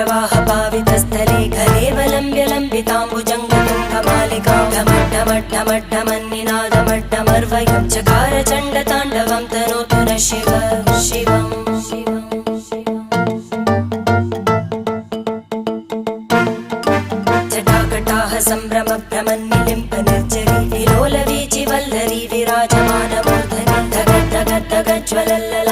जटाटवीगलज्जलप्रवाहपावितस्थले घलेवलम्ब्य लम्बिताम्बुजङ्गतुङ्गमालिकां ढमड्ढमड्ढमड्ढमन्निनादमड्ढमर्वयं चकार चण्डताण्डवं तनोतु नः शिव शिवम् जटाकटाह सम्भ्रमभ्रमन्निलिम्प निर्जरी विलोलवीचिवल्लरी विराजमानमूर्धनि धगद्धगद्धगज्ज्वलल्ल